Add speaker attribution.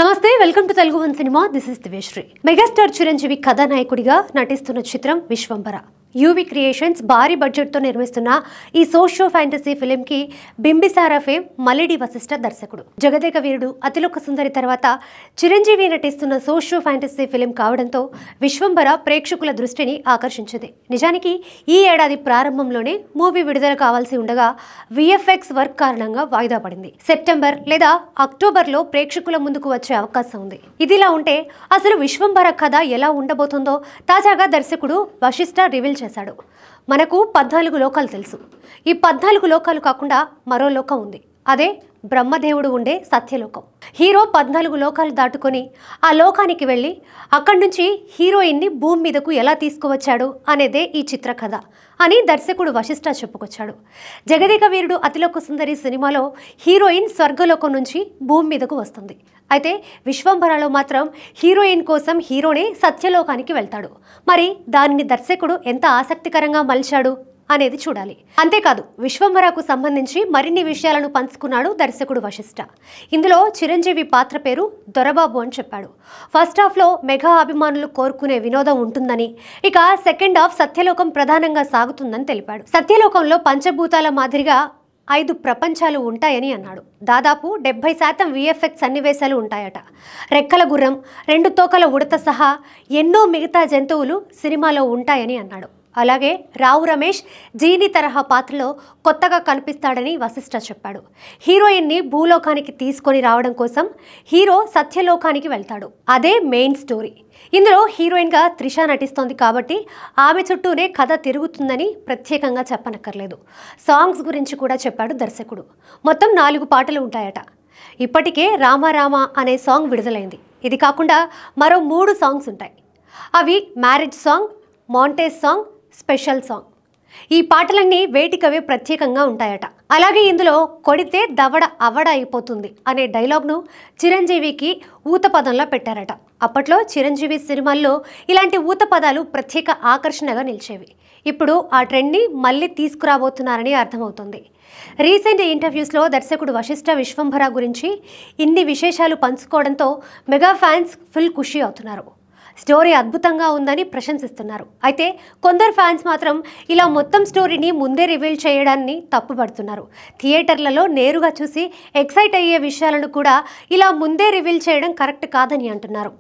Speaker 1: నమస్తే welcome to Telugu one cinema this is Divyasri megastar Chiranjeevi కథానాయకుడిగా నటిస్తున్న చిత్రం విశ్వంభర యూవి క్రియేషన్స్ భారీ బడ్జెట్తో నిర్మిస్తున్న ఈ సోషియో ఫ్యాంటసీ ఫిలింకి బింబిసారా ఫేమ్ మలిడి వశిష్ఠ దర్శకుడు జగదేక వీరుడు అతిలోక సుందరి తర్వాత చిరంజీవి నటిస్తున్న సోషియో ఫ్యాంటసీ ఫిలిం కావడంతో విశ్వంభర ప్రేక్షకుల దృష్టిని ఆకర్షించింది. నిజానికి ఈ ఏడాది ప్రారంభంలోనే మూవీ విడుదల కావాల్సి ఉండగా విఎఫ్ఎక్స్ వర్క్ కారణంగా వాయిదా పడింది. సెప్టెంబర్ లేదా అక్టోబర్లో ప్రేక్షకుల ముందుకు వచ్చే అవకాశం ఉంది. ఇదిలా ఉంటే అసలు విశ్వంభర కథ ఎలా ఉండబోతుందో తాజాగా దర్శకుడు వశిష్ఠ రివీల్ చేశాడు. మనకు 14 లోకాలు తెలుసు. ఈ 14 లోకాలు కాకుండా మరో లోకం ఉంది. అదే బ్రహ్మదేవుడు ఉండే సత్యలోకం. హీరో 14 లోకాలు దాటుకొని ఆ లోకానికి వెళ్ళి అక్కడి నుంచి హీరోయిన్ని భూమి మీదకు ఎలా తీసుకువచ్చాడు అనేదే ఈ చిత్ర కథ అని దర్శకుడు వశిష్ఠ చెప్పుకొచ్చాడు. జగదేక వీరుడు అతిలోక సుందరి సినిమాలో హీరోయిన్ స్వర్గలోకం నుంచి భూమి మీదకు వస్తుంది. అయితే విశ్వంభరలో మాత్రం హీరోయిన్ కోసం హీరోనే సత్యలోకానికి వెళ్తాడు. మరి దానిని దర్శకుడు ఎంత ఆసక్తికరంగా మలిచాడు అనేది చూడాలి. అంతేకాదు విశ్వంభరకు సంబంధించి మరిన్ని విషయాలను పంచుకున్నాడు దర్శకుడు వశిష్ఠ. ఇందులో చిరంజీవి పాత్ర పేరు దొరబాబు అని చెప్పాడు. ఫస్ట్ హాఫ్లో మెగా అభిమానులు కోరుకునే వినోదం ఉంటుందని, ఇక సెకండ్ హాఫ్ సత్యలోకం ప్రధానంగా సాగుతుందని తెలిపాడు. సత్యలోకంలో పంచభూతాల మాదిరిగా 5 ప్రపంచాలు ఉంటాయని అన్నాడు. దాదాపు 70% విఎఫ్ఎక్స్ సన్నివేశాలు ఉంటాయట. రెక్కల గుర్రం, 2 తోకల ఉడత సహా ఎన్నో మిగతా జంతువులు సినిమాలో ఉంటాయని అన్నాడు. అలాగే రావు రమేష్ జీని తరహా పాత్రలో కొత్తగా కనిపిస్తాడని వశిష్ఠ చెప్పాడు. హీరోయిన్ని భూలోకానికి తీసుకొని రావడం కోసం హీరో సత్యలోకానికి వెళ్తాడు. అదే మెయిన్ స్టోరీ. ఇందులో హీరోయిన్గా త్రిష నటిస్తోంది కాబట్టి ఆమె చుట్టూనే కథ తిరుగుతుందని ప్రత్యేకంగా చెప్పనక్కర్లేదు. సాంగ్స్ గురించి కూడా చెప్పాడు దర్శకుడు. మొత్తం 4 పాటలు ఉంటాయట. ఇప్పటికే రామ అనే సాంగ్ విడుదలైంది. ఇది కాకుండా మరో 3 సాంగ్స్ ఉంటాయి. అవి marriage song, montage song, special song. ఈ పాటలన్నీ వేటికవే ప్రత్యేకంగా ఉంటాయట. అలాగే ఇందులో కొడితే దవడ అవడ అయిపోతుంది అనే డైలాగ్ను చిరంజీవికి ఊత పదంలో పెట్టారట. అప్పట్లో చిరంజీవి సినిమాల్లో ఇలాంటి ఊత పదాలు ప్రత్యేక ఆకర్షణగా నిలిచేవి. ఇప్పుడు ఆ ట్రెండ్ని మళ్ళీ తీసుకురాబోతున్నారని అర్థమవుతుంది. రీసెంట్ ఇంటర్వ్యూస్లో దర్శకుడు వశిష్ఠ విశ్వంభర గురించి ఇన్ని విశేషాలు పంచుకోవడంతో మెగా ఫ్యాన్స్ ఫుల్ ఖుషి అవుతున్నారు. స్టోరీ అద్భుతంగా ఉందని ప్రశంసిస్తున్నారు. అయితే కొందరు ఫ్యాన్స్ మాత్రం ఇలా మొత్తం స్టోరీని ముందే రివీల్ చేయడాన్ని తప్పుపడుతున్నారు. థియేటర్లలో నేరుగా చూసి ఎక్సైట్ అయ్యే విషయాలను కూడా ఇలా ముందే రివీల్ చేయడం కరెక్ట్ కాదని అంటున్నారు.